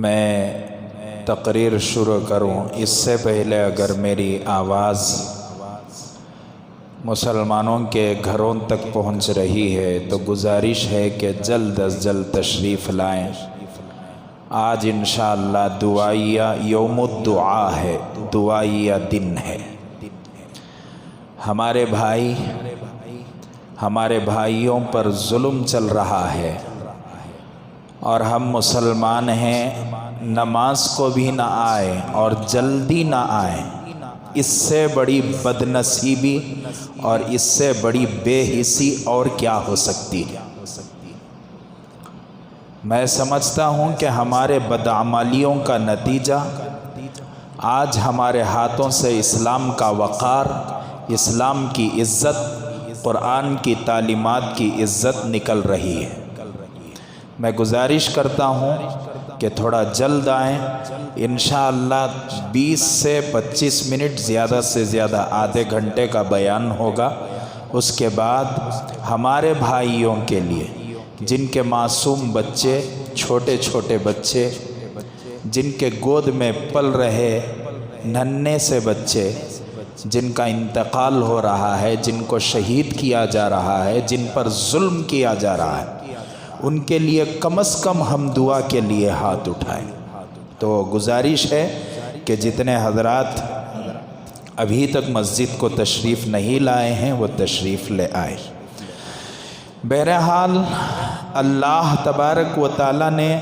میں تقریر شروع کروں اس سے پہلے اگر میری آواز مسلمانوں کے گھروں تک پہنچ رہی ہے تو گزارش ہے کہ جلد از جلد تشریف لائیں۔ آج انشاءاللہ دعائیہ یوم الدعا ہے، دعائیہ دن ہے۔ ہمارے بھائیوں پر ظلم چل رہا ہے اور ہم مسلمان ہیں، نماز کو بھی نہ آئے اور جلدی نہ آئے۔ اس سے بڑی بدنصیبی اور اس سے بڑی بے حسی اور کیا ہو سکتی ہے؟ میں سمجھتا ہوں کہ ہمارے بدعمالیوں کا نتیجہ آج ہمارے ہاتھوں سے اسلام کا وقار، اسلام کی عزت، قرآن کی تعلیمات کی عزت نکل رہی ہے۔ میں گزارش کرتا ہوں کہ تھوڑا جلد آئیں۔ انشاءاللہ 20 سے 25 منٹ، زیادہ سے زیادہ آدھے گھنٹے کا بیان ہوگا۔ اس کے بعد ہمارے بھائیوں کے لیے جن کے معصوم بچے، چھوٹے چھوٹے بچے، جن کے گود میں پل رہے ننھے سے بچے، جن کا انتقال ہو رہا ہے، جن کو شہید کیا جا رہا ہے، جن پر ظلم کیا جا رہا ہے، ان کے لیے کم از کم ہم دعا کے لیے ہاتھ اٹھائیں۔ تو گزارش ہے کہ جتنے حضرات ابھی تک مسجد کو تشریف نہیں لائے ہیں وہ تشریف لے آئیں۔ بہرحال اللہ تبارک و تعالی نے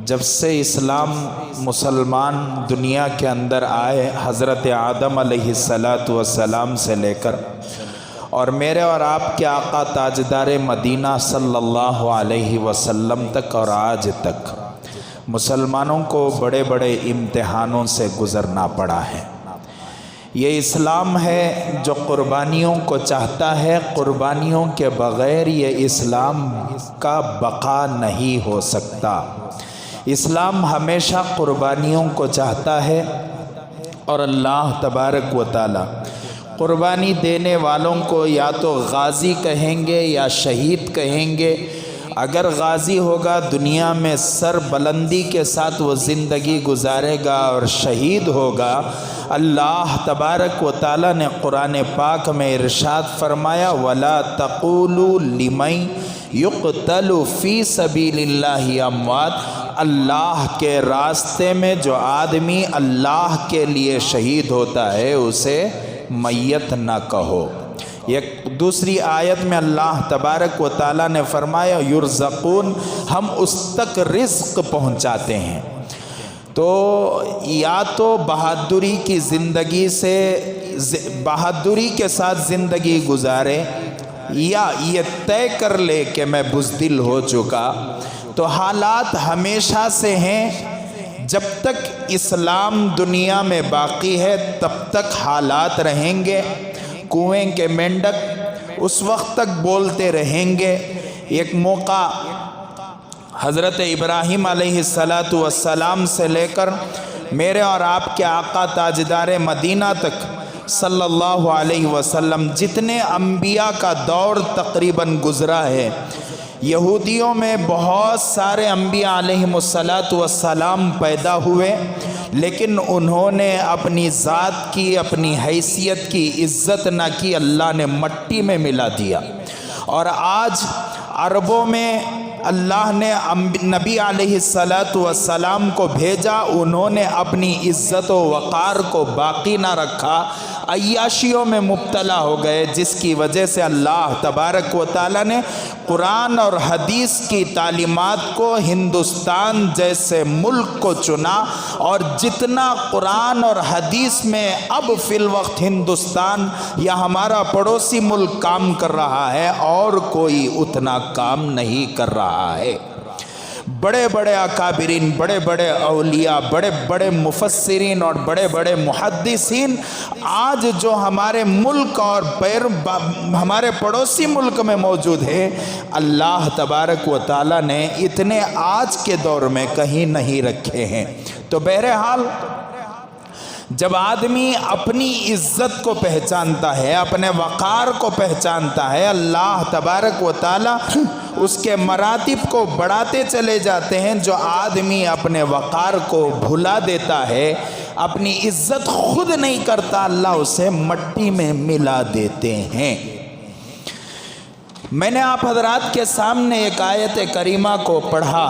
جب سے اسلام مسلمان دنیا کے اندر آئے، حضرت آدم علیہ السلام سے لے کر اور میرے اور آپ کے آقا تاجدار مدینہ صلی اللہ علیہ وسلم تک اور آج تک مسلمانوں کو بڑے بڑے امتحانوں سے گزرنا پڑا ہے۔ یہ اسلام ہے جو قربانیوں کو چاہتا ہے، قربانیوں کے بغیر یہ اسلام کا بقا نہیں ہو سکتا۔ اسلام ہمیشہ قربانیوں کو چاہتا ہے اور اللہ تبارک و تعالی قربانی دینے والوں کو یا تو غازی کہیں گے یا شہید کہیں گے۔ اگر غازی ہوگا دنیا میں سر بلندی کے ساتھ وہ زندگی گزارے گا، اور شہید ہوگا اللہ تبارک و تعالی نے قرآن پاک میں ارشاد فرمایا وَلَا تَقُولُوا لِمَن يُقْتَلُ فِي سَبِيلِ اللَّهِ أَمْوَاتٌ، اللہ کے راستے میں جو آدمی اللہ کے لیے شہید ہوتا ہے اسے میت نہ کہو۔ ایک دوسری آیت میں اللہ تبارک و تعالی نے فرمایا یرزقون، ہم اس تک رزق پہنچاتے ہیں۔ تو یا تو بہادری کی زندگی سے بہادری کے ساتھ زندگی گزارے، یا یہ طے کر لے کہ میں بزدل ہو چکا۔ تو حالات ہمیشہ سے ہیں، جب تک اسلام دنیا میں باقی ہے تب تک حالات رہیں گے۔ کنویں کے مینڈک اس وقت تک بولتے رہیں گے۔ ایک موقع حضرت ابراہیم علیہ السلام سے لے کر میرے اور آپ کے آقا تاجدار مدینہ تک صلی اللہ علیہ وسلم جتنے انبیاء کا دور تقریباً گزرا ہے، یہودیوں میں بہت سارے انبیاء علیہم السلام پیدا ہوئے، لیکن انہوں نے اپنی ذات کی، اپنی حیثیت کی عزت نہ کی، اللہ نے مٹی میں ملا دیا۔ اور آج عربوں میں اللہ نے نبی علیہ السلام کو بھیجا، انہوں نے اپنی عزت و وقار کو باقی نہ رکھا، عیاشیوں میں مبتلا ہو گئے، جس کی وجہ سے اللہ تبارک و تعالی نے قرآن اور حدیث کی تعلیمات کو ہندوستان جیسے ملک کو چنا، اور جتنا قرآن اور حدیث میں اب فی الوقت ہندوستان یا ہمارا پڑوسی ملک کام کر رہا ہے، اور کوئی اتنا کام نہیں کر رہا ہے۔ بڑے بڑے اکابرین، بڑے بڑے اولیاء، بڑے بڑے مفسرین اور بڑے بڑے محدثین آج جو ہمارے ملک اور ہمارے پڑوسی ملک میں موجود ہے، اللہ تبارک و تعالی نے اتنے آج کے دور میں کہیں نہیں رکھے ہیں۔ تو بہرحال جب آدمی اپنی عزت کو پہچانتا ہے، اپنے وقار کو پہچانتا ہے، اللہ تبارک و تعالی اس کے مراتب کو بڑھاتے چلے جاتے ہیں۔ جو آدمی اپنے وقار کو بھلا دیتا ہے، اپنی عزت خود نہیں کرتا، اللہ اسے مٹی میں ملا دیتے ہیں۔ میں نے آپ حضرات کے سامنے ایک آیت کریمہ کو پڑھا۔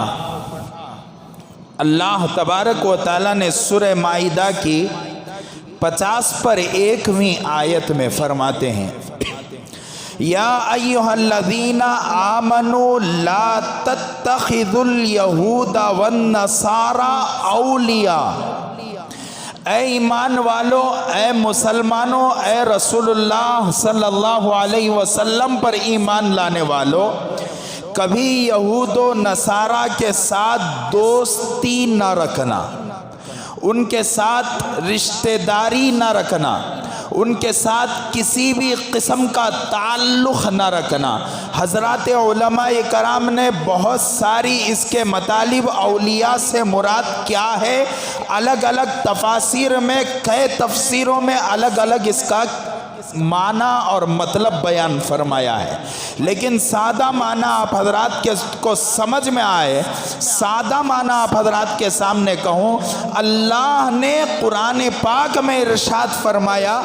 اللہ تبارک و تعالیٰ نے سورہ مائدہ کی 50 پر 1ویں آیت میں فرماتے ہیں، یا ایھا الذین آمنوا لا تتخذوا الیہود والنصارى اولیاء۔ اے ایمان والو، اے مسلمانوں، اے رسول اللہ صلی اللہ علیہ وسلم پر ایمان لانے والو، کبھی یہود و نصارہ کے ساتھ دوستی نہ رکھنا، ان کے ساتھ رشتہ داری نہ رکھنا، ان کے ساتھ کسی بھی قسم کا تعلق نہ رکھنا۔ حضرات علماء کرام نے بہت ساری اس کے مطالب، اولیاء سے مراد کیا ہے، الگ الگ تفاسیر میں، کئی تفسیروں میں الگ الگ اس کا معنی اور مطلب بیان فرمایا ہے، لیکن سادہ معنی آپ حضرات کو سمجھ میں آئے، سادہ معنی آپ حضرات کے سامنے کہوں، اللہ نے قرآن پاک میں ارشاد فرمایا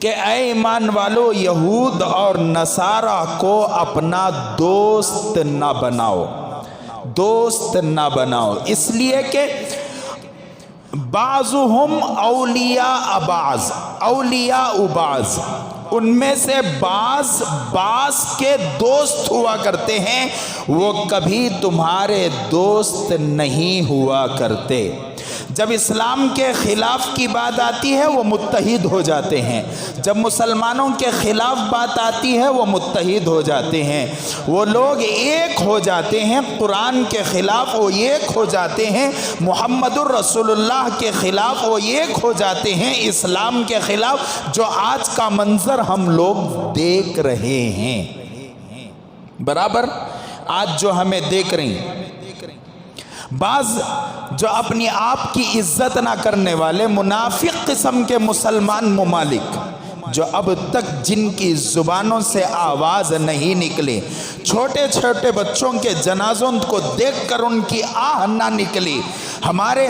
کہ اے ایمان والو، یہود اور نصارہ کو اپنا دوست نہ بناؤ، دوست نہ بناؤ، اس لیے کہ بعضهم اولیاء بعض، اولیاء بعض، ان میں سے بعض کے دوست ہوا کرتے ہیں، وہ کبھی تمہارے دوست نہیں ہوا کرتے۔ جب اسلام کے خلاف کی بات آتی ہے وہ متحد ہو جاتے ہیں، جب مسلمانوں کے خلاف بات آتی ہے وہ متحد ہو جاتے ہیں، وہ لوگ ایک ہو جاتے ہیں، قرآن کے خلاف وہ ایک ہو جاتے ہیں، محمد الرسول اللہ کے خلاف وہ ایک ہو جاتے ہیں، اسلام کے خلاف جو آج کا منظر ہم لوگ دیکھ رہے ہیں، برابر آج جو ہمیں دیکھ رہی ہیں، بعض جو اپنی آپ کی عزت نہ کرنے والے منافق قسم کے مسلمان ممالک، جو اب تک جن کی زبانوں سے آواز نہیں نکلی، چھوٹے چھوٹے بچوں کے جنازوں کو دیکھ کر ان کی آہ نہ نکلی، ہمارے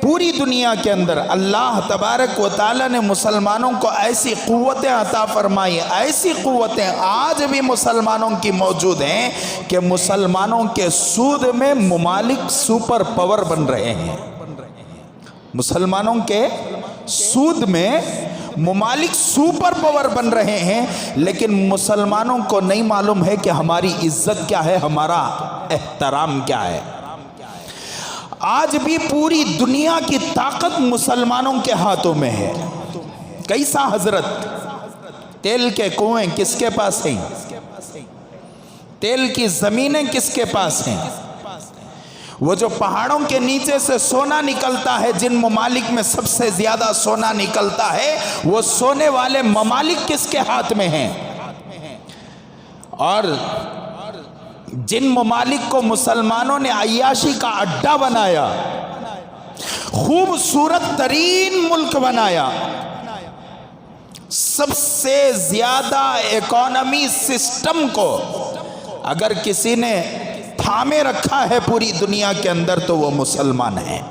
پوری دنیا کے اندر اللہ تبارک و تعالیٰ نے مسلمانوں کو ایسی قوتیں عطا فرمائی، ایسی قوتیں آج بھی مسلمانوں کی موجود ہیں کہ مسلمانوں کے سود میں ممالک سپر پاور بن رہے ہیں، مسلمانوں کے سود میں ممالک سپر پاور بن رہے ہیں، لیکن مسلمانوں کو نہیں معلوم ہے کہ ہماری عزت کیا ہے، ہمارا احترام کیا ہے۔ آج بھی پوری دنیا کی طاقت مسلمانوں کے ہاتھوں میں ہے۔ کیسا حضرت، تیل کے کنویں کس کے پاس ہیں، تیل کی زمینیں کس کے پاس ہیں، وہ جو پہاڑوں کے نیچے سے سونا نکلتا ہے، جن ممالک میں سب سے زیادہ سونا نکلتا ہے، وہ سونے والے ممالک کس کے ہاتھ میں ہیں، اور جن ممالک کو مسلمانوں نے عیاشی کا اڈا بنایا، خوبصورت ترین ملک بنایا، سب سے زیادہ اکانومی سسٹم کو اگر کسی نے تھامے رکھا ہے پوری دنیا کے اندر تو وہ مسلمان ہیں،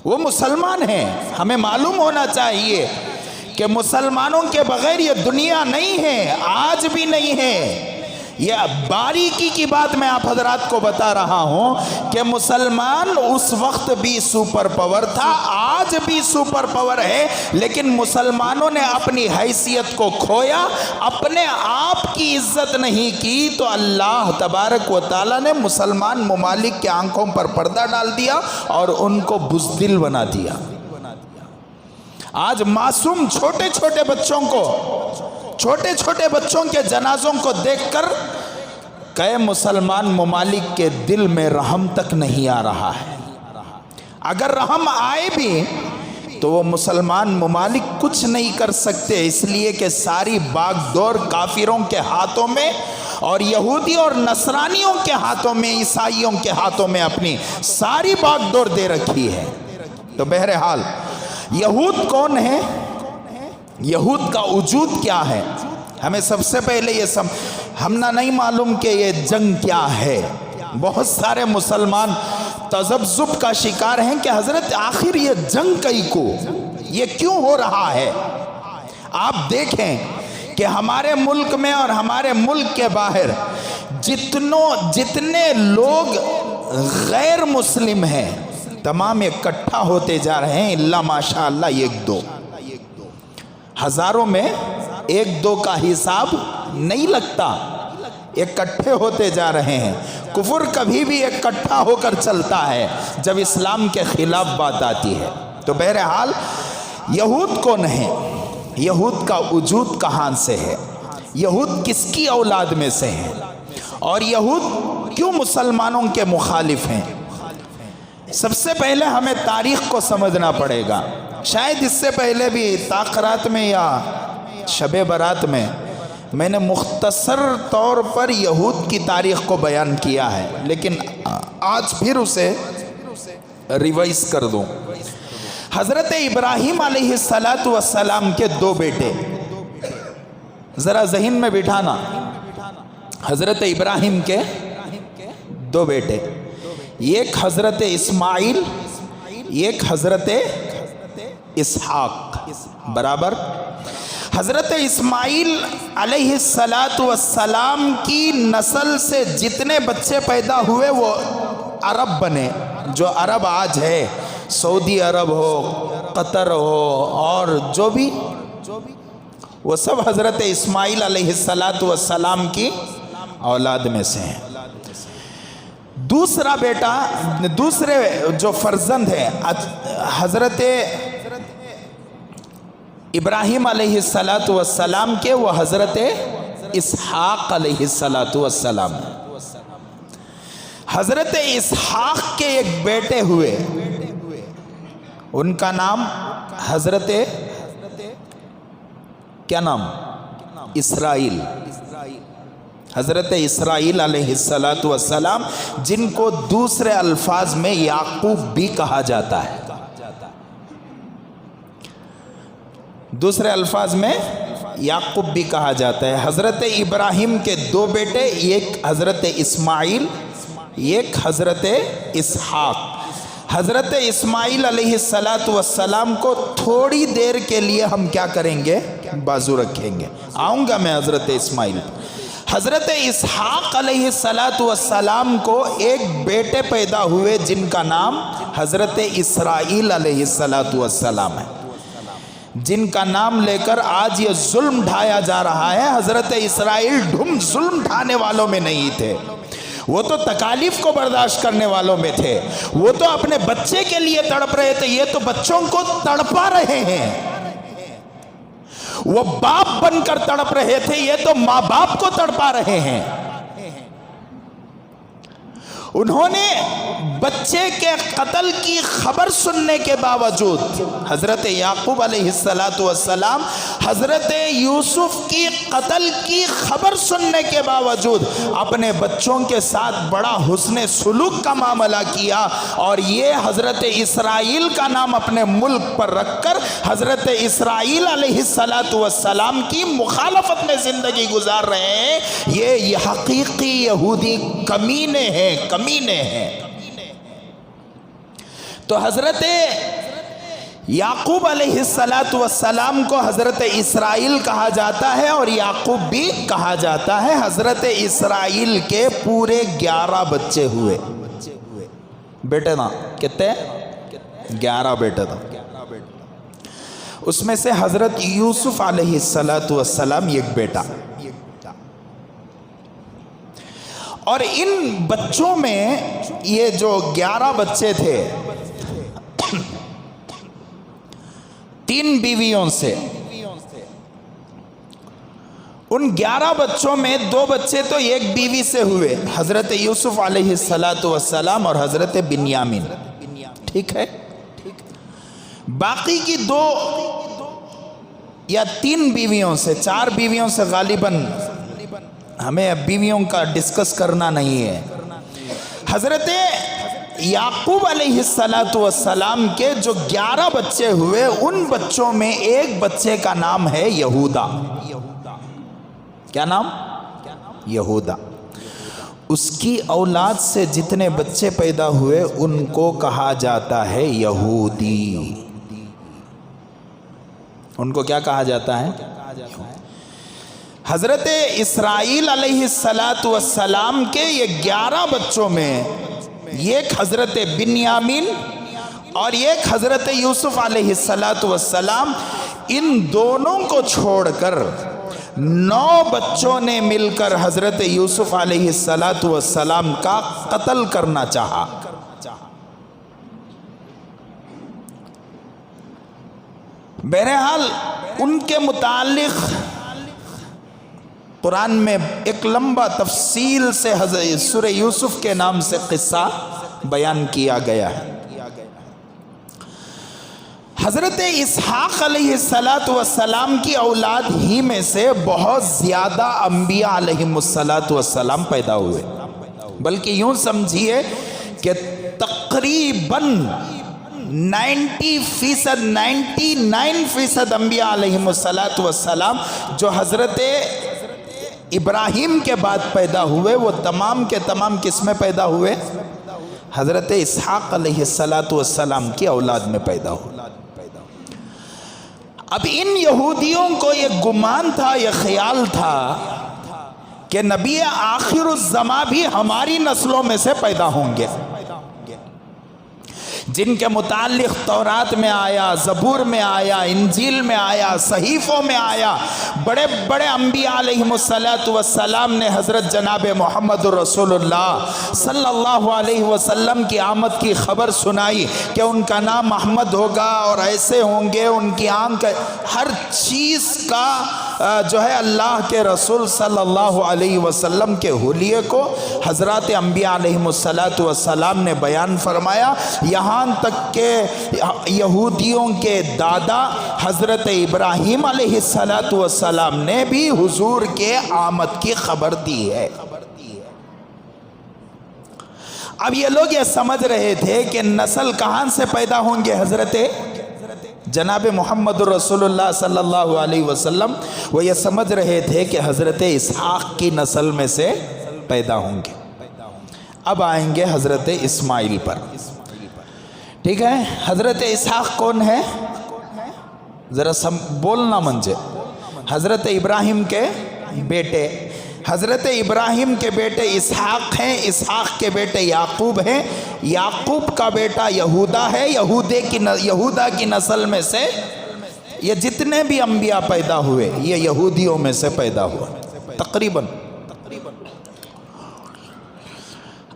وہ مسلمان ہیں۔ ہمیں معلوم ہونا چاہیے کہ مسلمانوں کے بغیر یہ دنیا نہیں ہے، آج بھی نہیں ہے۔ یہ باریکی کی بات میں آپ حضرات کو بتا رہا ہوں کہ مسلمان اس وقت بھی سپر پاور تھا، آج بھی سپر پاور ہے، لیکن مسلمانوں نے اپنی حیثیت کو کھویا، اپنے آپ کی عزت نہیں کی، تو اللہ تبارک و تعالیٰ نے مسلمان ممالک کے آنکھوں پر پردہ ڈال دیا اور ان کو بزدل بنا دیا۔ آج معصوم چھوٹے چھوٹے بچوں کو، چھوٹے چھوٹے بچوں کے جنازوں کو دیکھ کر کئی مسلمان ممالک کے دل میں رحم تک نہیں آ رہا ہے۔ اگر رحم آئے بھی تو وہ مسلمان ممالک کچھ نہیں کر سکتے، اس لیے کہ ساری باغ دور کافروں کے ہاتھوں میں اور یہودی اور نصرانیوں کے ہاتھوں میں، عیسائیوں کے ہاتھوں میں اپنی ساری باغ دور دے رکھی ہے۔ تو بہرحال یہود کون ہے، یہود کا وجود کیا ہے، ہمیں سب سے پہلے یہ ہمنا نہیں معلوم کہ یہ جنگ کیا ہے. بہت سارے مسلمان تذبذب کا شکار ہیں کہ حضرت آخر یہ جنگ کئی کو، یہ کیوں ہو رہا ہے؟ آپ دیکھیں کہ ہمارے ملک میں اور ہمارے ملک کے باہر جتنے لوگ غیر مسلم ہیں تمام اکٹھا ہوتے جا رہے ہیں، اللہ ماشاء اللہ ایک دو، ہزاروں میں ایک دو کا حساب نہیں لگتا، اکٹھے ہوتے جا رہے ہیں. کفر کبھی بھی اکٹھا ہو کر چلتا ہے جب اسلام کے خلاف بات آتی ہے. تو بہرحال یہود کون ہے؟ یہود کا وجود کہاں سے ہے؟ یہود کس کی اولاد میں سے ہیں؟ اور یہود کیوں مسلمانوں کے مخالف ہیں؟ سب سے پہلے ہمیں تاریخ کو سمجھنا پڑے گا. شاید اس سے پہلے بھی تاخرات میں یا شب برات میں نے مختصر طور پر یہود کی تاریخ کو بیان کیا ہے، لیکن آج پھر اسے ریوائز کر دوں. حضرت ابراہیم علیہ السلام کے دو بیٹے، ذرا ذہن میں بٹھانا، حضرت ابراہیم کے دو بیٹے، ایک حضرت اسماعیل، ایک حضرت اسحاق، برابر. حضرت اسماعیل علیہ السلام کی نسل سے جتنے بچے پیدا ہوئے وہ عرب بنے. جو عرب آج ہے، سعودی عرب ہو، قطر ہو، اور جو بھی، وہ سب حضرت اسماعیل علیہ السلام کی اولاد میں سے ہیں. دوسرا بیٹا، دوسرے جو فرزند ہیں حضرت ابراہیم علیہ السلام کے، وہ حضرت اسحاق علیہ السلام. حضرت اسحاق کے ایک بیٹے ہوئے، ان کا نام حضرت کیا نام؟ اسرائیل. حضرت اسرائیل علیہ السلام، جن کو دوسرے الفاظ میں یعقوب بھی کہا جاتا ہے. دوسرے الفاظ میں یعقوب بھی کہا جاتا ہے. حضرت ابراہیم کے دو بیٹے، ایک حضرت اسماعیل، ایک حضرت اسحاق. حضرت اسماعیل علیہ السلام کو تھوڑی دیر کے لیے ہم کیا کریں گے؟ بازو رکھیں گے، آؤں گا میں حضرت اسماعیل. حضرت اسحاق علیہ السلام کو ایک بیٹے پیدا ہوئے جن کا نام حضرت اسرائیل علیہ السلام ہے، جن کا نام لے کر آج یہ ظلم ڈھایا جا رہا ہے. حضرت اسرائیل ظلم ڈھانے والوں میں نہیں تھے، وہ تو تکالیف کو برداشت کرنے والوں میں تھے. وہ تو اپنے بچے کے لیے تڑپ رہے تھے، یہ تو بچوں کو تڑپا رہے ہیں. وہ باپ بن کر تڑپ رہے تھے، یہ تو ماں باپ کو تڑپا رہے ہیں. انہوں نے بچے کے قتل کی خبر سننے کے باوجود، حضرت یعقوب علیہ السلام حضرت یوسف کی قتل کی خبر سننے کے باوجود اپنے بچوں کے ساتھ بڑا حسن سلوک کا معاملہ کیا، اور یہ حضرت اسرائیل کا نام اپنے ملک پر رکھ کر حضرت اسرائیل علیہ السلام کی مخالفت میں زندگی گزار رہے ہیں. یہ حقیقی یہودی کمینے ہیں، کمینے ہیں. تو حضرت یعقوب علیہ السلام کو حضرت اسرائیل کہا جاتا ہے اور یعقوب بھی کہا جاتا ہے. حضرت اسرائیل کے پورے 11 بچے ہوئے. بیٹے نا کتنے؟ 11 بیٹے تھا. اس میں سے حضرت یوسف علیہ السلام ایک بیٹا. اور ان بچوں میں یہ جو 11 بچے تھے، 3 بیویوں سے، ان 11 بچوں میں 2 بچے تو ایک بیوی سے ہوئے، حضرت یوسف علیہ السلام اور حضرت بنیامین. ٹھیک ہے. باقی کی 2 یا 3 بیویوں سے، 4 بیویوں سے غالباً ہمیں اب بیویوں کا ڈسکس کرنا نہیں ہے. حضرت یعقوب علیہ السلام کے جو 11 بچے ہوئے، ان بچوں میں ایک بچے کا نام ہے یہودا. کیا نام؟ یہودا، اس کی اولاد سے جتنے بچے پیدا ہوئے ان کو کہا جاتا ہے یہودی۔ ان کو کیا کہا جاتا ہے؟ حضرت اسرائیل علیہ السلام کے یہ 11 بچوں میں ایک حضرت بنیامین اور ایک حضرت یوسف علیہ السلام، ان دونوں کو چھوڑ کر 9 بچوں نے مل کر حضرت یوسف علیہ السلام کا قتل کرنا چاہا۔ بہرحال ان کے متعلق قرآن میں ایک لمبا تفصیل سے حضرت سورہ یوسف کے نام سے قصہ بیان کیا گیا ہے۔ حضرت اسحاق علیہ السلام کی اولاد ہی میں سے بہت زیادہ انبیاء علیہ السلام پیدا ہوئے، بلکہ یوں سمجھیے کہ تقریباً 99% انبیاء علیہ السلام جو حضرت ابراہیم کے بعد پیدا ہوئے وہ تمام کے تمام کس میں پیدا ہوئے؟ حضرت اسحاق علیہ السلام کی اولاد میں پیدا ہوئے۔ اب ان یہودیوں کو یہ گمان تھا، یہ خیال تھا کہ نبی آخر الزماں بھی ہماری نسلوں میں سے پیدا ہوں گے، جن کے متعلق تورات میں آیا، زبور میں آیا، انجیل میں آیا، صحیفوں میں آیا۔ بڑے بڑے انبیاء علیہ السلام نے حضرت جناب محمد رسول اللہ صلی اللہ علیہ وسلم کی آمد کی خبر سنائی کہ ان کا نام احمد ہوگا اور ایسے ہوں گے، ان کی آنکھ، ہر چیز کا جو ہے اللہ کے رسول صلی اللہ علیہ وسلم کے حلیے کو حضرات انبیاء علیہ السلام نے بیان فرمایا، یہاں تک کہ یہودیوں کے دادا حضرت ابراہیم علیہ السلام نے بھی حضور کے آمد کی خبر دی ہے۔ اب یہ لوگ یہ سمجھ رہے تھے کہ نسل کہاں سے پیدا ہوں گے؟ حضرت جناب محمد رسول اللہ صلی اللہ علیہ وسلم، وہ یہ سمجھ رہے تھے کہ حضرت اسحاق کی نسل میں سے پیدا ہوں گے۔ اب آئیں گے حضرت اسماعیل پر، ٹھیک ہے؟ حضرت اسحاق کون ہے؟ ذرا بولنا منجے۔ حضرت ابراہیم کے بیٹے، حضرت ابراہیم کے بیٹے اسحاق ہیں، اسحاق کے بیٹے یعقوب ہیں، یعقوب کا بیٹا یہودا ہے، یہودا کی نسل میں سے یہ جتنے بھی انبیاء پیدا ہوئے یہ یہودیوں میں سے پیدا ہوئے تقریباً۔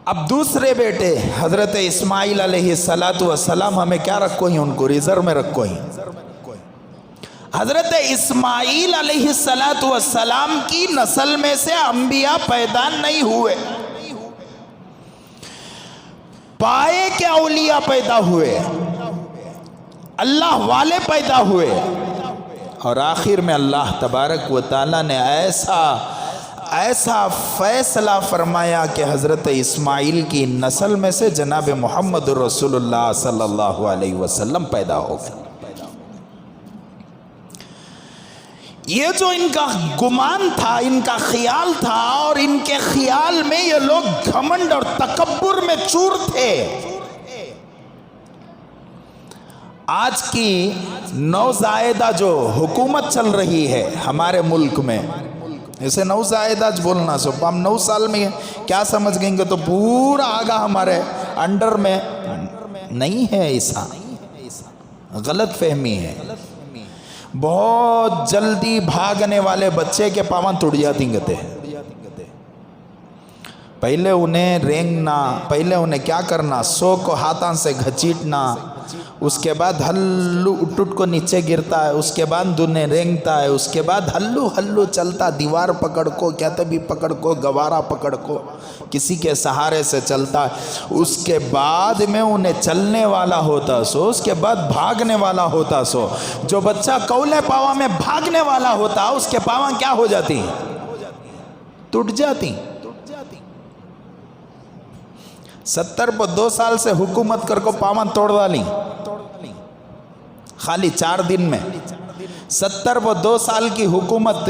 اب دوسرے بیٹے حضرت اسماعیل علیہ السلام، ہمیں کیا رکھو ہی؟ ان کو ریزرو میں رکھو ہی۔ حضرت اسماعیل علیہ السلام کی نسل میں سے انبیاء پیدا نہیں ہوئے، پائے کے اولیاء پیدا ہوئے، اللہ والے پیدا ہوئے، اور آخر میں اللہ تبارک و تعالی نے ایسا فیصلہ فرمایا کہ حضرت اسماعیل کی نسل میں سے جناب محمد رسول اللہ صلی اللہ علیہ وسلم پیدا ہو گئے۔ یہ جو ان کا گمان تھا، ان کا خیال تھا، اور ان کے خیال میں یہ لوگ گھمنڈ اور تکبر میں چور تھے۔ آج کی نوزائیدہ جو حکومت چل رہی ہے ہمارے ملک میں، اسے نوزائیدہ بولنا سو، ہم 9 سال میں کیا سمجھ گئیں گے تو پورا آگا ہمارے انڈر میں نہیں ہے، ایسا غلط فہمی ہے۔ بہت جلدی بھاگنے والے بچے کے پاون ٹوٹ جاتی گتے ہیں۔ پہلے انہیں رینگنا، پہلے انہیں کیا کرنا، سو کو ہاتھاں سے گھچیٹنا، اس کے بعد ہلو اٹھٹ کو نیچے گرتا ہے، اس کے بعد انہیں رینگتا ہے، اس کے بعد ہلو ہلو چلتا، دیوار پکڑ کو، کہتے بھی پکڑ کو، گوارا پکڑ کو، کسی کے سہارے سے چلتا ہے۔ اس کے بعد میں انہیں چلنے والا ہوتا سو، اس کے بعد بھاگنے والا ہوتا سو۔ جو بچہ کولے پاوا میں بھاگنے والا ہوتا، اس کے پاواں کیا ہو جاتی؟ ٹوٹ جاتی۔ 70 پر 2 سال سے حکومت کر کو پاواں توڑ ڈالی، خالی 4 دن میں 70 پر 2 سال کی حکومت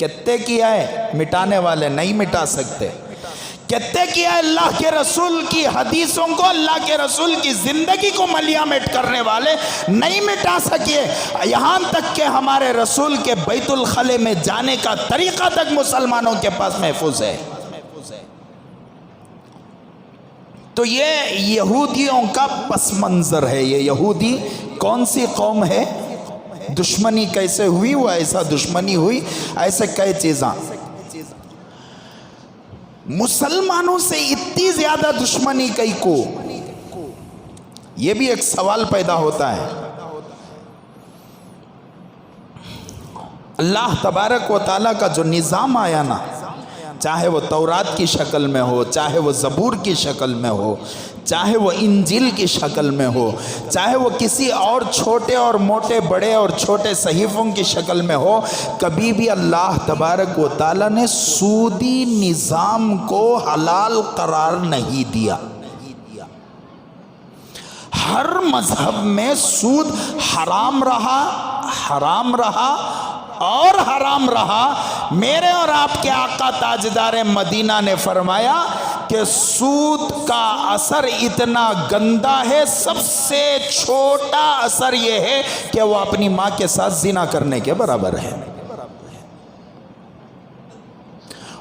کہتے کیا ہے مٹانے والے نہیں مٹا سکتے، کہتے کیا ہے اللہ کے رسول کی حدیثوں کو، اللہ کے رسول کی زندگی کو ملیامٹ کرنے والے نہیں مٹا سکے، یہاں تک کہ ہمارے رسول کے بیت الخلا میں جانے کا طریقہ تک مسلمانوں کے پاس محفوظ ہے۔ تو یہ یہودیوں کا پس منظر ہے۔ یہ یہودی کون سی قوم ہے؟ دشمنی کیسے ہوئی؟ وہ ایسا دشمنی ہوئی، ایسے کئی چیزاں مسلمانوں سے اتنی زیادہ دشمنی کئی کو، یہ بھی ایک سوال پیدا ہوتا ہے۔ اللہ تبارک و تعالیٰ کا جو نظام آیا نا، چاہے وہ تورات کی شکل میں ہو، چاہے وہ زبور کی شکل میں ہو، چاہے وہ انجیل کی شکل میں ہو، چاہے وہ کسی اور چھوٹے اور موٹے بڑے اور چھوٹے صحیفوں کی شکل میں ہو، کبھی بھی اللہ تبارک و تعالیٰ نے سودی نظام کو حلال قرار نہیں دیا۔ ہر مذہب میں سود حرام رہا اور حرام رہا۔ میرے اور آپ کے آقا تاجدار مدینہ نے فرمایا کہ سود کا اثر اتنا گندا ہے، سب سے چھوٹا اثر یہ ہے کہ وہ اپنی ماں کے ساتھ زنا کرنے کے برابر ہے۔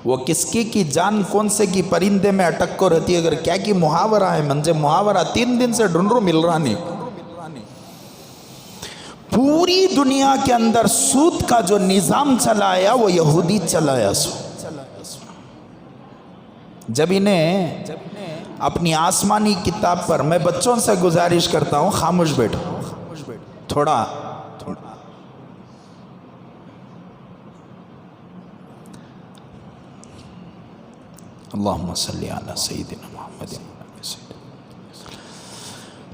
وہ کس کی جان کون سے کی پرندے میں اٹک کو رہتی ہے، اگر کیا کی محاورہ ہے، منجے محاورہ 3 دن سے ڈھونڈ رو مل رہا نہیں۔ پوری دنیا کے اندر سود کا جو نظام چلایا وہ یہودی چلایا۔ جب انہیں اپنی آسمانی کتاب پر، میں بچوں سے گزارش کرتا ہوں خاموش بیٹھو تھوڑا، اللہم صلی علی سیدنا محمد۔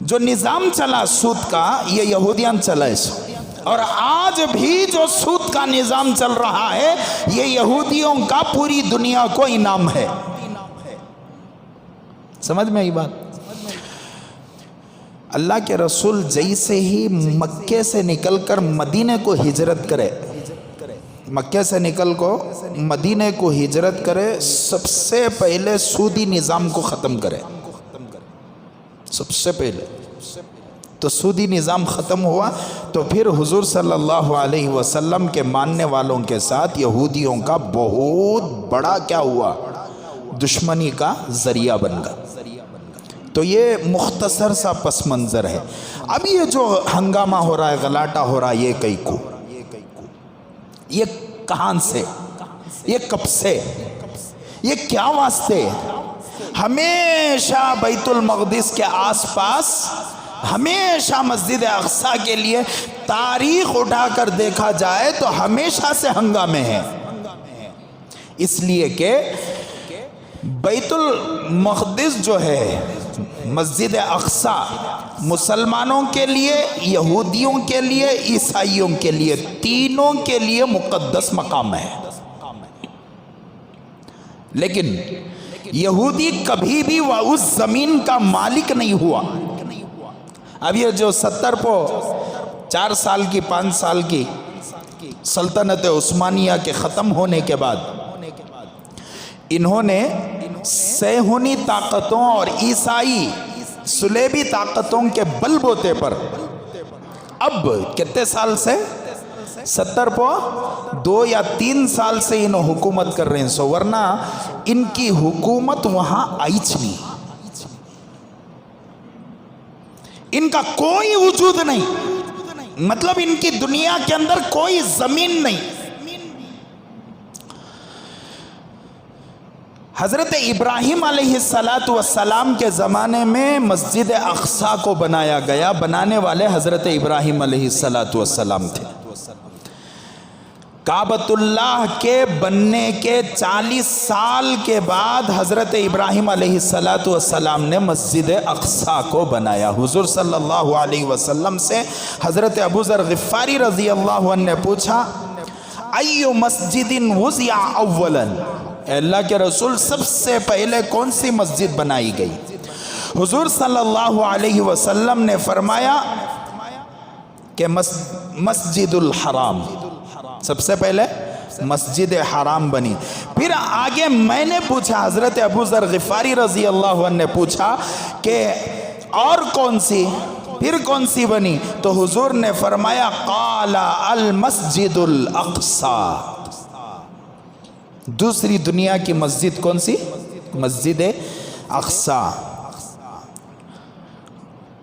جو نظام چلا سود کا، یہ یہودیان چلائے سو، اور آج بھی جو سود کا نظام چل رہا ہے یہ یہودیوں کا پوری دنیا کو انعام ہے۔ سمجھ میں آئی بات؟ اللہ کے رسول جیسے ہی مکے سے نکل کر مدینے کو ہجرت کرے، مکے سے نکل کو مدینے کو ہجرت کرے، سب سے پہلے سودی نظام کو ختم کرے۔ سب سے پہلے تو سودی نظام ختم ہوا، تو پھر حضور صلی اللہ علیہ وسلم کے ماننے والوں کے ساتھ یہودیوں کا بہت بڑا کیا ہوا، دشمنی کا ذریعہ بن گیا۔ تو یہ مختصر سا پس منظر ہے۔ اب یہ جو ہنگامہ ہو رہا ہے، غلاٹہ ہو رہا ہے، یہ کئی کو، یہ کہاں سے، یہ کب سے، یہ کیا واسطے؟ ہمیشہ بیت المقدس کے آس پاس، ہمیشہ مسجد اقصیٰ کے لیے تاریخ اٹھا کر دیکھا جائے تو ہمیشہ سے ہنگامے ہیں، اس لیے کہ بیت المقدس جو ہے، مسجد اقصیٰ، مسلمانوں کے لیے، یہودیوں کے لیے، عیسائیوں کے لیے، تینوں کے لیے مقدس مقام ہے۔ لیکن یہودی کبھی بھی وہ اس زمین کا مالک نہیں ہوا۔ اب یہ جو 4 سال کی 5 سال کی سلطنت عثمانیہ کے ختم ہونے کے بعد، انہوں نے صہیونی طاقتوں اور عیسائی صلیبی طاقتوں کے بل بوتے پر اب کتنے سال سے 2 یا 3 سال سے انہوں حکومت کر رہے ہیں، سو ورنہ ان کی حکومت وہاں آئیچ نہیں، ان کا کوئی وجود نہیں، مطلب ان کی دنیا کے اندر کوئی زمین نہیں۔ حضرت ابراہیم علیہ السلام کے زمانے میں مسجد اقصیٰ کو بنایا گیا، بنانے والے حضرت ابراہیم علیہ السلام تھے۔ کعبۃ اللہ کے بننے کے 40 سال کے بعد حضرت ابراہیم علیہ السلام نے مسجد اقصیٰ کو بنایا۔ حضور صلی اللہ علیہ وسلم سے حضرت ابو ذر غفاری رضی اللہ عنہ نے پوچھا، ایو مسجد وضع اولا، اے اللہ کے رسول سب سے پہلے کون سی مسجد بنائی گئی؟ حضور صلی اللہ علیہ وسلم نے فرمایا کہ مسجد الحرام، سب سے پہلے مسجد حرام بنی۔ پھر آگے میں نے پوچھا، حضرت ابو ذر غفاری رضی اللہ عنہ نے پوچھا کہ اور کون سی، پھر کون سی بنی؟ تو حضور نے فرمایا قال المسجد الاقصی، دوسری دنیا کی مسجد کون سی؟ مسجد اقصی۔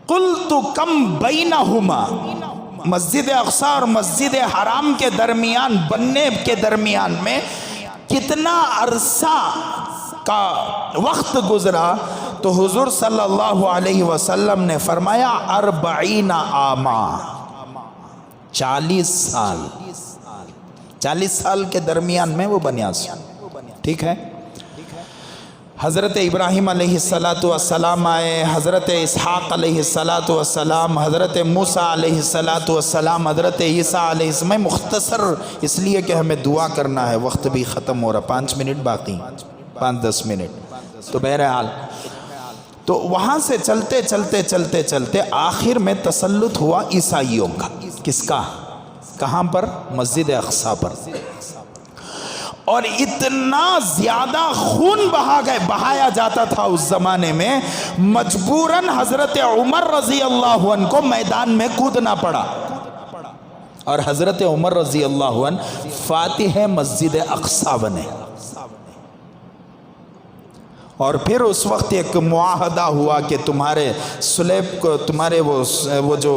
قلت کم بینہما، مسجد اقصی اور مسجد حرام کے درمیان، بننے کے درمیان میں کتنا عرصہ کا وقت گزرا؟ تو حضور صلی اللہ علیہ وسلم نے فرمایا 40 عاما، 40 سال، 40 سال کے درمیان میں وہ بنیاد۔ ٹھیک ہے، حضرت ابراہیم علیہ السلام آئے، حضرت اسحاق علیہ السلام، حضرت موسیٰ علیہ السلام، حضرت عیسیٰ علیہ السلام۔ میں مختصر اس لیے کہ ہمیں دعا کرنا ہے، وقت بھی ختم ہو رہا، 5 منٹ باقی، 5-10 منٹ۔ تو بہرحال تو وہاں سے چلتے چلتے چلتے چلتے آخر میں تسلط ہوا عیسائیوں کا۔ کس کا؟ کہاں پر؟ مسجد اقصی پر۔ اور اتنا زیادہ خون بہایا جاتا تھا اس زمانے میں، مجبوراً حضرت عمر رضی اللہ عنہ کو میدان میں کودنا پڑا، اور حضرت عمر رضی اللہ عنہ فاتح مسجد اقصی بنے۔ اور پھر اس وقت ایک معاہدہ ہوا کہ تمہارے سلیب کو، تمہارے وہ جو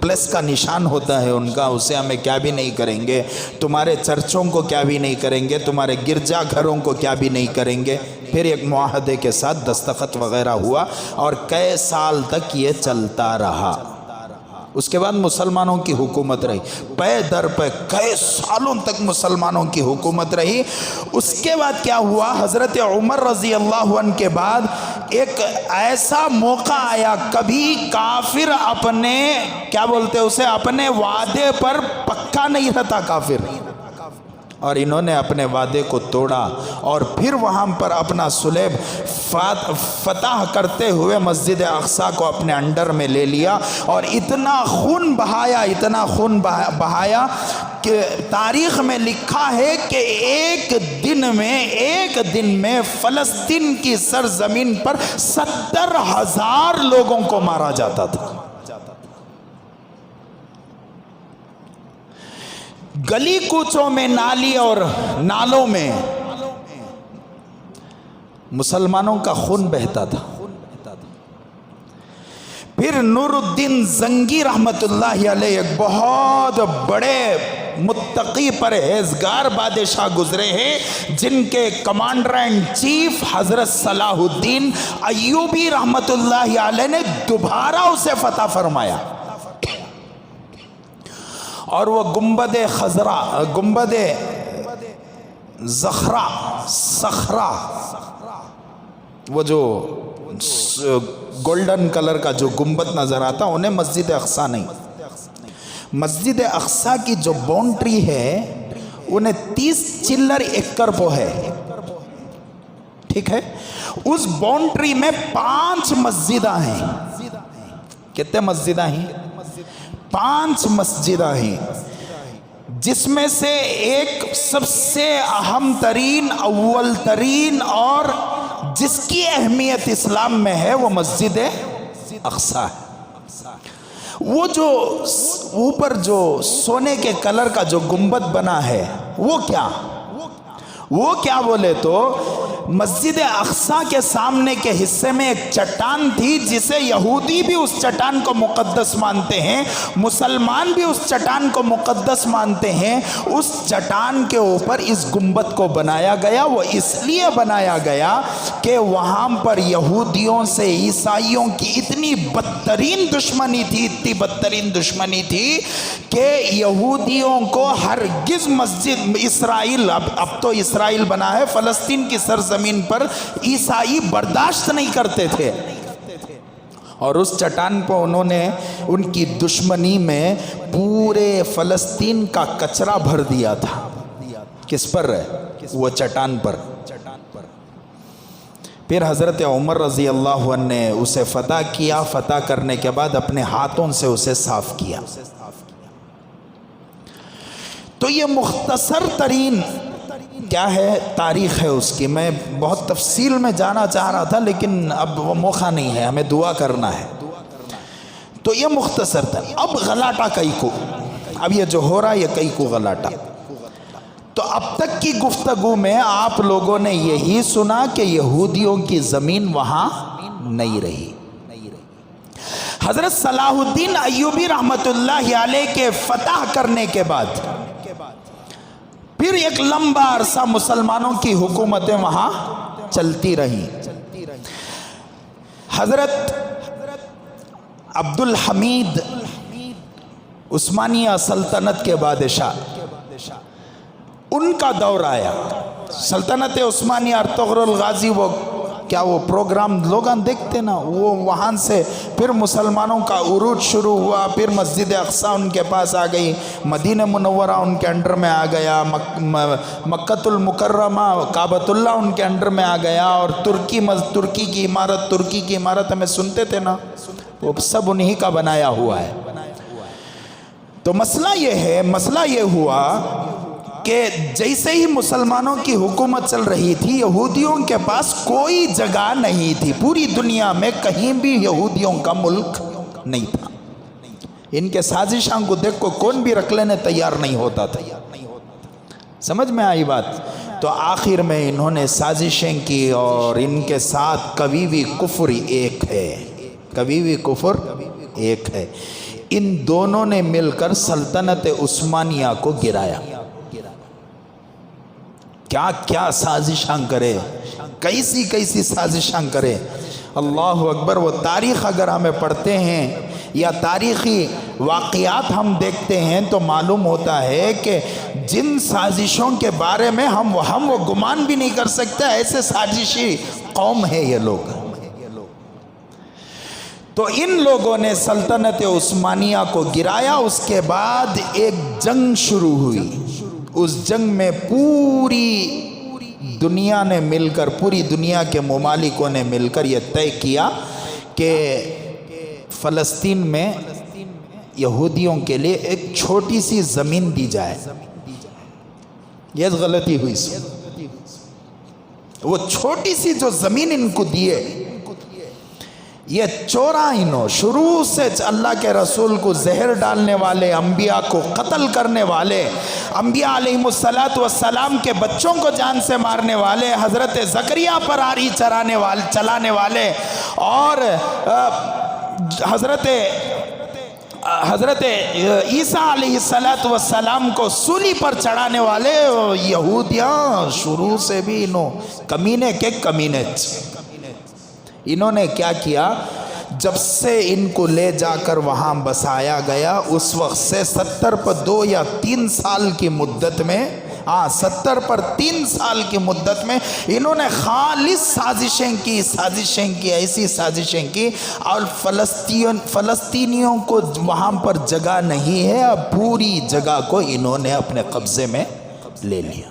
پلس کا نشان ہوتا ہے ان کا، اسے ہمیں کیا بھی نہیں کریں گے، تمہارے چرچوں کو کیا بھی نہیں کریں گے، تمہارے گرجا گھروں کو کیا بھی نہیں کریں گے۔ پھر ایک معاہدے کے ساتھ دستخط وغیرہ ہوا، اور کئی سال تک یہ چلتا رہا۔ اس کے بعد مسلمانوں کی حکومت رہی، پے در پہ کئی سالوں تک مسلمانوں کی حکومت رہی۔ اس کے بعد کیا ہوا؟ حضرت عمر رضی اللہ عنہ کے بعد ایک ایسا موقع آیا، کبھی کافر اپنے کیا بولتے اسے، اپنے وعدے پر پکا نہیں رہتا کافر، اور انہوں نے اپنے وعدے کو توڑا، اور پھر وہاں پر اپنا صلیب فتح کرتے ہوئے مسجد اقصی کو اپنے انڈر میں لے لیا، اور اتنا خون بہایا، اتنا خون بہایا کہ تاریخ میں لکھا ہے کہ ایک دن میں فلسطین کی سرزمین پر 70,000 لوگوں کو مارا جاتا تھا۔ گلی کوچوں میں، نالی اور نالوں میں مسلمانوں کا خون بہتا تھا۔ پھر نور الدین زنگی رحمت اللہ علیہ ایک بہت بڑے متقی پرہیزگار بادشاہ گزرے ہیں، جن کے کمانڈر ان چیف حضرت صلاح الدین ایوبی رحمت اللہ علیہ نے دوبارہ اسے فتح فرمایا، اور وہ گنبد خضرا، گنبد زخرا، صخرا، وہ جو گولڈن کلر کا جو گنبد نظر آتا، انہیں مسجد اقصی نہیں، مسجد اقصی کی جو باؤنڈری ہے انہیں 30 چلر ایکڑ پہ ہے۔ ٹھیک ہے، اس باؤنڈری میں 5 مسجدیں ہیں۔ کتنے مسجدیں ہیں؟ 5 مسجدیں ہیں، جس میں سے ایک سب سے اہم ترین، اول ترین، اور جس کی اہمیت اسلام میں ہے، وہ مسجد اقصی ہے۔ وہ جو اوپر جو سونے کے کلر کا جو گنبد بنا ہے، وہ کیا بولے تو مسجد اقصی کے سامنے کے حصے میں ایک چٹان تھی، جسے یہودی بھی اس چٹان کو مقدس مانتے ہیں، مسلمان بھی اس چٹان کو مقدس مانتے ہیں۔ اس چٹان کے اوپر اس گنبد کو بنایا گیا۔ وہ اس لیے بنایا گیا کہ وہاں پر یہودیوں سے عیسائیوں کی اتنی بدترین دشمنی تھی، اتنی بدترین دشمنی تھی کہ یہودیوں کو ہرگز مسجد اسرائیل، اب تو اسرائیل بنا ہے، فلسطین کی سرزمین پر عیسائی برداشت نہیں کرتے تھے، اور اس چٹان پر انہوں نے ان کی دشمنی میں پورے فلسطین کا کچرا بھر دیا تھا۔ کس پر ہے؟ وہ چٹان پر۔ پھر حضرت عمر رضی اللہ عنہ نے اسے فتح کیا، فتح کرنے کے بعد اپنے ہاتھوں سے اسے صاف کیا۔ تو یہ مختصر ترین کیا ہے تاریخ ہے اس کی. میں بہت تفصیل میں جانا چاہ رہا تھا لیکن اب وہ موقع نہیں ہے, ہمیں دعا کرنا ہے. تو یہ مختصر تھا. اب غلاٹا کئی کو, اب یہ جو ہو رہا ہے یہ کئی کو غلاٹا. تو اب تک کی گفتگو میں آپ لوگوں نے یہی سنا کہ یہودیوں کی زمین وہاں نہیں رہی. حضرت صلاح الدین ایوبی رحمت اللہ علیہ کے فتح کرنے کے بعد پھر ایک لمبا عرصہ مسلمانوں کی حکومتیں وہاں چلتی رہیں. حضرت عبد الحمید عثمانیہ سلطنت کے بادشاہ, ان کا دور آیا. سلطنت عثمانیہ ارطغرل غازی, وہ کیا وہ پروگرام لوگاں دیکھتے نا, وہ وہاں سے پھر مسلمانوں کا عروج شروع ہوا. پھر مسجد اقصی ان کے پاس آ گئی, مدینہ منورہ ان کے انڈر میں آ گیا, مکۃ المکرمہ کعبۃ اللہ ان کے انڈر میں آ گیا, اور ترکی کی عمارت ہمیں سنتے تھے نا, وہ سب انہی کا بنایا ہوا ہے. تو مسئلہ یہ ہوا کہ جیسے ہی مسلمانوں کی حکومت چل رہی تھی, یہودیوں کے پاس کوئی جگہ نہیں تھی. پوری دنیا میں کہیں بھی یہودیوں کا ملک نہیں تھا. ان کے سازشاں کو دیکھ کو کون بھی رکھ لینے تیار نہیں ہوتا تھا. سمجھ میں آئی بات؟ تو آخر میں انہوں نے سازشیں کی, اور ان کے ساتھ کبھی کفر ایک ہے. ان دونوں نے مل کر سلطنت عثمانیہ کو گرایا. کیا سازشاں کرے, کیسی سازشاں کرے. اللہ اکبر. وہ تاریخ اگر ہمیں پڑھتے ہیں یا تاریخی واقعات ہم دیکھتے ہیں تو معلوم ہوتا ہے کہ جن سازشوں کے بارے میں ہم وہ گمان بھی نہیں کر سکتے, ایسے سازشی قوم ہے یہ لوگ. تو ان لوگوں نے سلطنت عثمانیہ کو گرایا. اس کے بعد ایک جنگ شروع ہوئی. اس جنگ میں پوری دنیا نے مل کر, پوری دنیا کے ممالکوں نے مل کر یہ طے کیا کہ فلسطین میں یہودیوں کے لیے ایک چھوٹی سی زمین دی جائے. یہ غلطی ہوئی. وہ چھوٹی سی جو زمین ان کو دیے, یہ چورا انہوں شروع سے اللہ کے رسول کو زہر ڈالنے والے, انبیاء کو قتل کرنے والے, انبیاء علیہ السلام کے بچوں کو جان سے مارنے والے, حضرت زکریا پر آری چلانے والے, اور حضرت عیسیٰ علیہ السلام کو سولی پر چڑھانے والے یہودیاں شروع سے بھی کمینے. انہوں نے کیا کیا, جب سے ان کو لے جا کر وہاں بسایا گیا اس وقت سے 70 پر 2 یا 3 سال کی مدت میں, 70 پر 3 سال کی مدت میں انہوں نے خالص سازشیں کی, ایسی سازشیں کی. اور فلسطینیوں کو وہاں پر جگہ نہیں ہے, اب پوری جگہ کو انہوں نے اپنے قبضے میں لے لیا.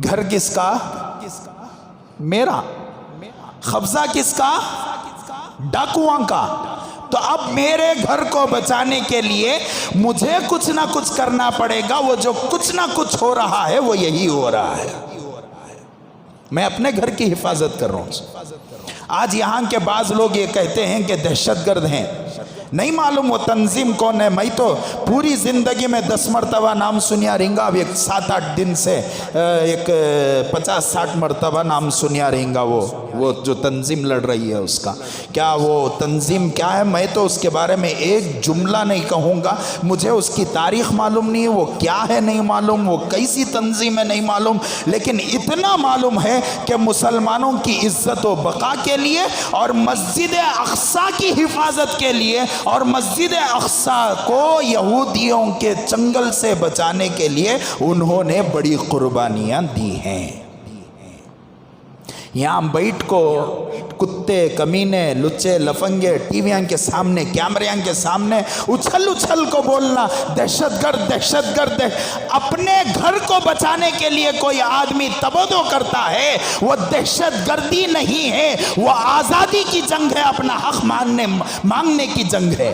گھر کس کا؟ میرا. قبضہ کس کا؟ ڈاکواں کا. تو اب میرے گھر کو بچانے کے لیے مجھے کچھ نہ کچھ کرنا پڑے گا. وہ جو کچھ نہ کچھ ہو رہا ہے وہ یہی ہو رہا ہے. میں اپنے گھر کی حفاظت کر رہا ہوں. آج یہاں کے بعض لوگ یہ کہتے ہیں کہ دہشت گرد ہیں. نہیں معلوم وہ تنظیم کون ہے. میں تو پوری زندگی میں 10 مرتبہ نام سنیا رہنگا. اب ایک 7-8 دن سے ایک 50-60 مرتبہ نام سنیا رہنگا. وہ جو تنظیم لڑ رہی ہے اس کا کیا, وہ تنظیم کیا ہے, میں تو اس کے بارے میں ایک جملہ نہیں کہوں گا. مجھے اس کی تاریخ معلوم نہیں, وہ کیا ہے نہیں معلوم, وہ کیسی تنظیم ہے نہیں معلوم. لیکن اتنا معلوم ہے کہ مسلمانوں کی عزت و بقا کے لیے اور مسجد اقصی کی حفاظت کے لیے اور مسجد اقصی کو یہودیوں کے چنگل سے بچانے کے لیے انہوں نے بڑی قربانیاں دی ہیں. یہاں بیٹھ کو کتے, کمینے, لچے, لفنگے ٹی ویاں کے سامنے, کیمریاں کے سامنے اچھل کو بولنا دہشت گرد. اپنے گھر کو بچانے کے لیے کوئی آدمی تبدو کرتا ہے, وہ دہشت گردی نہیں ہے, وہ آزادی کی جنگ ہے, اپنا حق مانگنے کی جنگ ہے.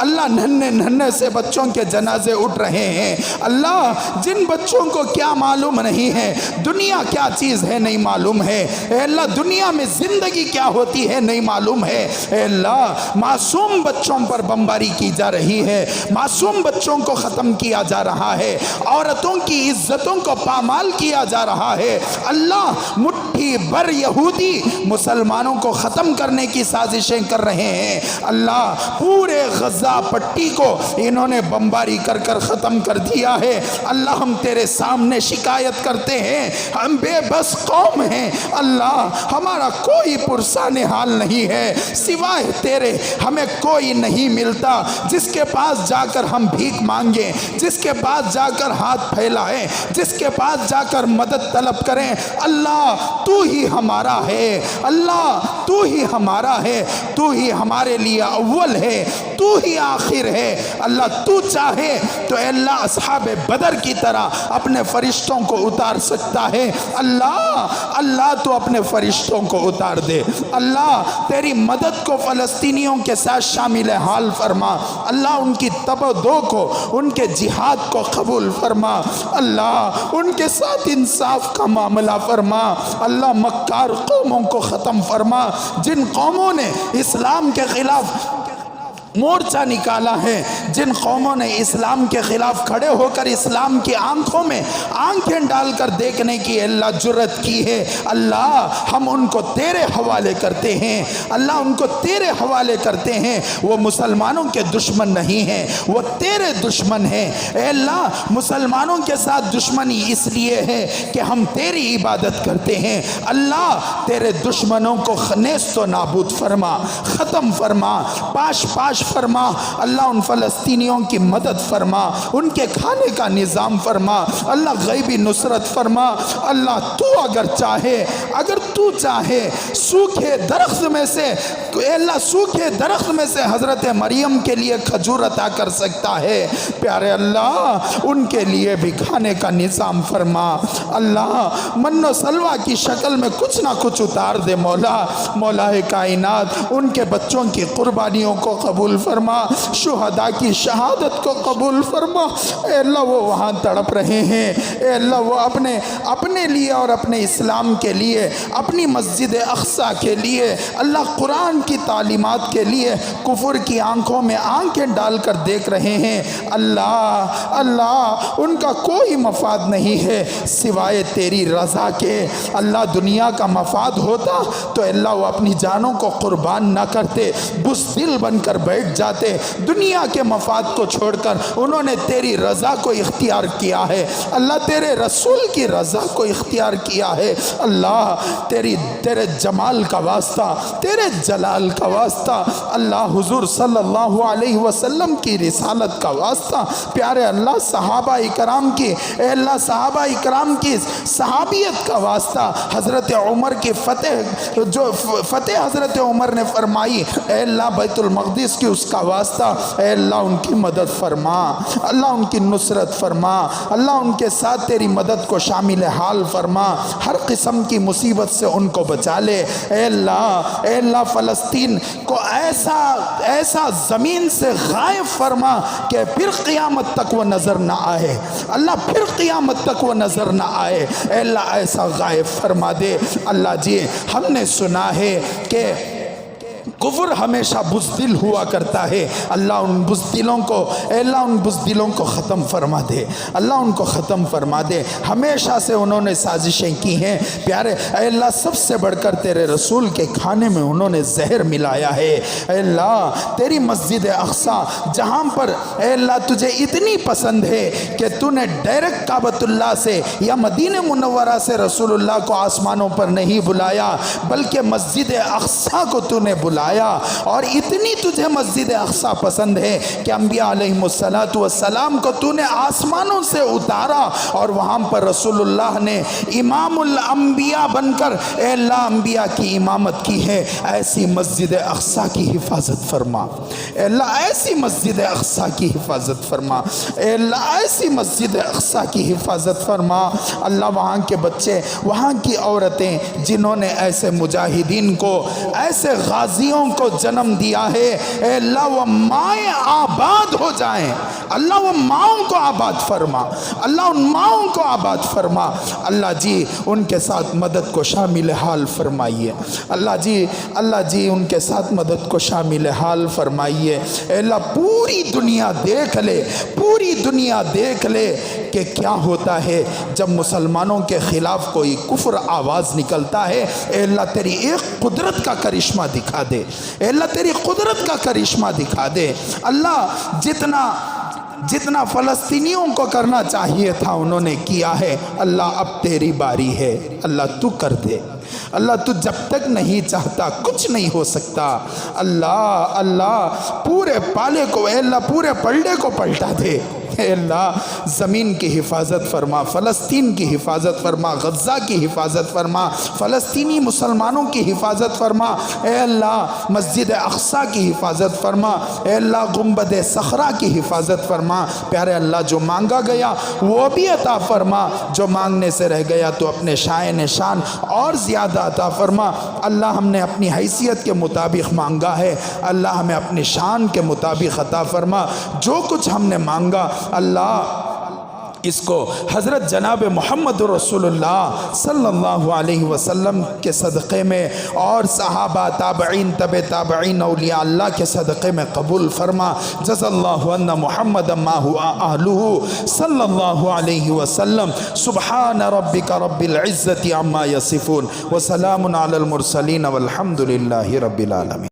اللہ ننھے ننھے سے بچوں کے جنازے اٹھ رہے ہیں، اللہ جن بچوں کو کیا معلوم نہیں ہے، دنیا کیا چیز ہے نہیں معلوم ہے، اے اللہ دنیا میں زندگی کیا ہوتی ہے نہیں معلوم ہے، اے اللہ معصوم بچوں پر بمباری کی جا رہی ہے، معصوم بچوں کو ختم کیا جا رہا ہے، عورتوں کی عزتوں کو پامال کیا جا رہا ہے، اللہ مٹھی بھر یہودی مسلمانوں کو ختم کرنے کی سازشیں کر رہے ہیں، اللہ پورے غزہ پٹی کو انہوں نے بمباری کر کر ختم کر دیا ہے، اللہ ہم تیرے سامنے شکایت کرتے ہیں، ہم بے بس قوم ہیں، اللہ ہمارا کوئی پرسان حال نہیں ہے، سوائے تیرے ہمیں کوئی نہیں ملتا جس کے پاس جا کر ہم بھیک مانگیں، جس کے پاس جا کر ہاتھ پھیلائیں، جس کے پاس جا کر مدد طلب کریں، اللہ تو ہی ہمارا ہے، اللہ تو ہی ہمارا ہے، تو ہی ہمارے لیے اول ہے، تو ہی آخر ہے، اللہ تو چاہے تو اے اللہ اصحاب بدر کی طرح اپنے فرشتوں کو اتار سکتا ہے، اللہ تو اپنے فرشتوں کو اتار دے، اللہ تیری مدد کو فلسطینیوں کے ساتھ شامل حال فرما، اللہ ان کی تب و دو کو، ان کے جہاد کو قبول فرما، اللہ ان کے ساتھ انصاف کا معاملہ فرما، اللہ مکار قوموں کو ختم فرما، جن قوموں نے اسلام کے خلاف مورچہ نکالا ہے، جن قوموں نے اسلام کے خلاف کھڑے ہو کر اسلام کی آنکھوں میں آنکھیں ڈال کر دیکھنے کی اللہ جرت کی ہے، اللہ ہم ان کو تیرے حوالے کرتے ہیں، اللہ ان کو تیرے حوالے کرتے ہیں، وہ مسلمانوں کے دشمن نہیں ہیں، وہ تیرے دشمن ہیں، اے اللہ مسلمانوں کے ساتھ دشمنی اس لیے ہے کہ ہم تیری عبادت کرتے ہیں، اللہ تیرے دشمنوں کو نیست و نابود فرما، ختم فرما، پاش پاش فرما، اللہ ان فلسطینیوں کی مدد فرما، ان کے کھانے کا نظام فرما، اللہ غیبی نصرت فرما، اللہ تو اگر چاہے سوکھے درخت میں سے، اے اللہ سوکھے درخت میں سے حضرت مریم کے لیے کھجور عطا کر سکتا ہے، پیارے اللہ ان کے لیے بھی کھانے کا نظام فرما، اللہ من و سلوہ کی شکل میں کچھ نہ کچھ اتار دے، مولا کائنات ان کے بچوں کی قربانیوں کو قبول فرما، شہداء کی شہادت کو قبول فرما، اے اللہ وہ وہاں تڑپ رہے ہیں، اے اللہ وہ اپنے لیے اور اپنے اسلام کے لیے، اپنی مسجد اقصیٰ کے لیے، اللہ قرآن کی تعلیمات کے لیے کفر کی آنکھوں میں آنکھیں ڈال کر دیکھ رہے ہیں، اللہ ان کا کوئی مفاد نہیں ہے سوائے تیری رضا کے، اللہ دنیا کا مفاد ہوتا تو اللہ وہ اپنی جانوں کو قربان نہ کرتے، بزدل بن کر بیٹھ جاتے، دنیا کے مفاد کو چھوڑ کر انہوں نے تیری رضا کو اختیار کیا ہے، اللہ تیرے رسول کی رضا کو اختیار کیا ہے، اللہ تیرے جمال کا واسطہ، تیرے جلال کا واسطہ، اللہ حضور صلی اللہ علیہ وسلم کی رسالت کا واسطہ، پیارے اللہ صحابہ اکرام کی، اے اللہ صحابہ اکرام کی صحابیت کا واسطہ، حضرت عمر کی فتح حضرت عمر نے فرمائی، اے اللہ بیت المقدس کی اس کا واسطہ، اے اللہ ان کی مدد فرما، اللہ ان کی نصرت فرما، اللہ ان کے ساتھ تیری مدد کو شامل حال فرما، ہر قسم کی مصیبت سے ان کو بچا لے، اے اللہ فلسطین کو ایسا زمین سے غائب فرما کہ پھر قیامت تک وہ نظر نہ آئے، اللہ پھر قیامت تک وہ نظر نہ آئے، اے اللہ ایسا غائب فرما دے، اللہ جی ہم نے سنا ہے کہ کفر ہمیشہ بزدل ہوا کرتا ہے، اللہ ان بزدلوں کو، اے اللہ ان بزدلوں کو ختم فرما دے، اللہ ان کو ختم فرما دے، ہمیشہ سے انہوں نے سازشیں کی ہیں، پیارے اے اللہ سب سے بڑھ کر تیرے رسول کے کھانے میں انہوں نے زہر ملایا ہے، اے اللہ تیری مسجد اقصیٰ جہاں پر اے اللہ تجھے اتنی پسند ہے کہ تو نے ڈائریکٹ کعبۃ اللہ سے یا مدینہ منورہ سے رسول اللہ کو آسمانوں پر نہیں بلایا، بلکہ مسجد اقصیٰ کو تو نے بلایا، اور اتنی تجھے مسجد اقصیٰ پسند ہے کہ انبیاء علیہ السلام کو تو نے آسمانوں سے اتارا اور وہاں پر رسول اللہ نے امام الانبیاء بن کر اے اللہ انبیاء کی امامت کی ہے، ایسی مسجد اقصیٰ کی حفاظت فرما، اے اللہ ایسی مسجد اقصیٰ کی حفاظت فرما، اے اللہ ایسی مسجد اقصیٰ کی حفاظت فرما، اللہ وہاں کے بچے، وہاں کی عورتیں جنہوں نے ایسے مجاہدین کو، ایسے غازیوں بچیوں کو جنم دیا ہے، اے اللہ وہ مائیں آباد ہو جائیں، اللہ وہ ماؤں کو آباد فرما، اللہ ان ماؤں کو آباد فرما، اللہ جی ان کے ساتھ مدد کو شامل حال فرمائیے، اللہ جی ان کے ساتھ مدد کو شامل حال فرمائیے، اے اللہ پوری دنیا دیکھ لے، پوری دنیا دیکھ لے کہ کیا ہوتا ہے جب مسلمانوں کے خلاف کوئی کفر آواز نکلتا ہے۔ اے اللہ تیری ایک قدرت کا کرشمہ دکھا دے، اے اللہ تیری قدرت کا کرشمہ دکھا دے، اللہ جتنا فلسطینیوں کو کرنا چاہیے تھا انہوں نے کیا ہے، اللہ اب تیری باری ہے، اللہ تو کر دے، اللہ تو جب تک نہیں چاہتا کچھ نہیں ہو سکتا، اللہ پورے پالے کو، اے اللہ پورے پلڑے کو پلٹا دے، اے اللہ زمین کی حفاظت فرما، فلسطین کی حفاظت فرما، غزہ کی حفاظت فرما، فلسطینی مسلمانوں کی حفاظت فرما، اے اللہ مسجد اقصی کی حفاظت فرما، اے اللہ گنبد صخرہ کی حفاظت فرما، پیارے اللہ جو مانگا گیا وہ بھی عطا فرما، جو مانگنے سے رہ گیا تو اپنے شائن شان اور زیادہ عطا فرما، اللہ ہم نے اپنی حیثیت کے مطابق مانگا ہے، اللہ ہمیں اپنی شان کے مطابق عطا فرما، جو کچھ ہم نے مانگا اللہ اس کو حضرت جناب محمد رسول اللہ صلی اللہ علیہ وسلم کے صدقے میں اور صحابہ تابعین تبع تابعین اولیاء اللہ کے صدقے میں قبول فرما، جزا اللہ ان محمد ما ہوا اہلہ صلی اللہ علیہ وسلم، سبحان ربک رب العزت عما یصفون وسلام علی المرسلین والحمد للہ رب العالمین۔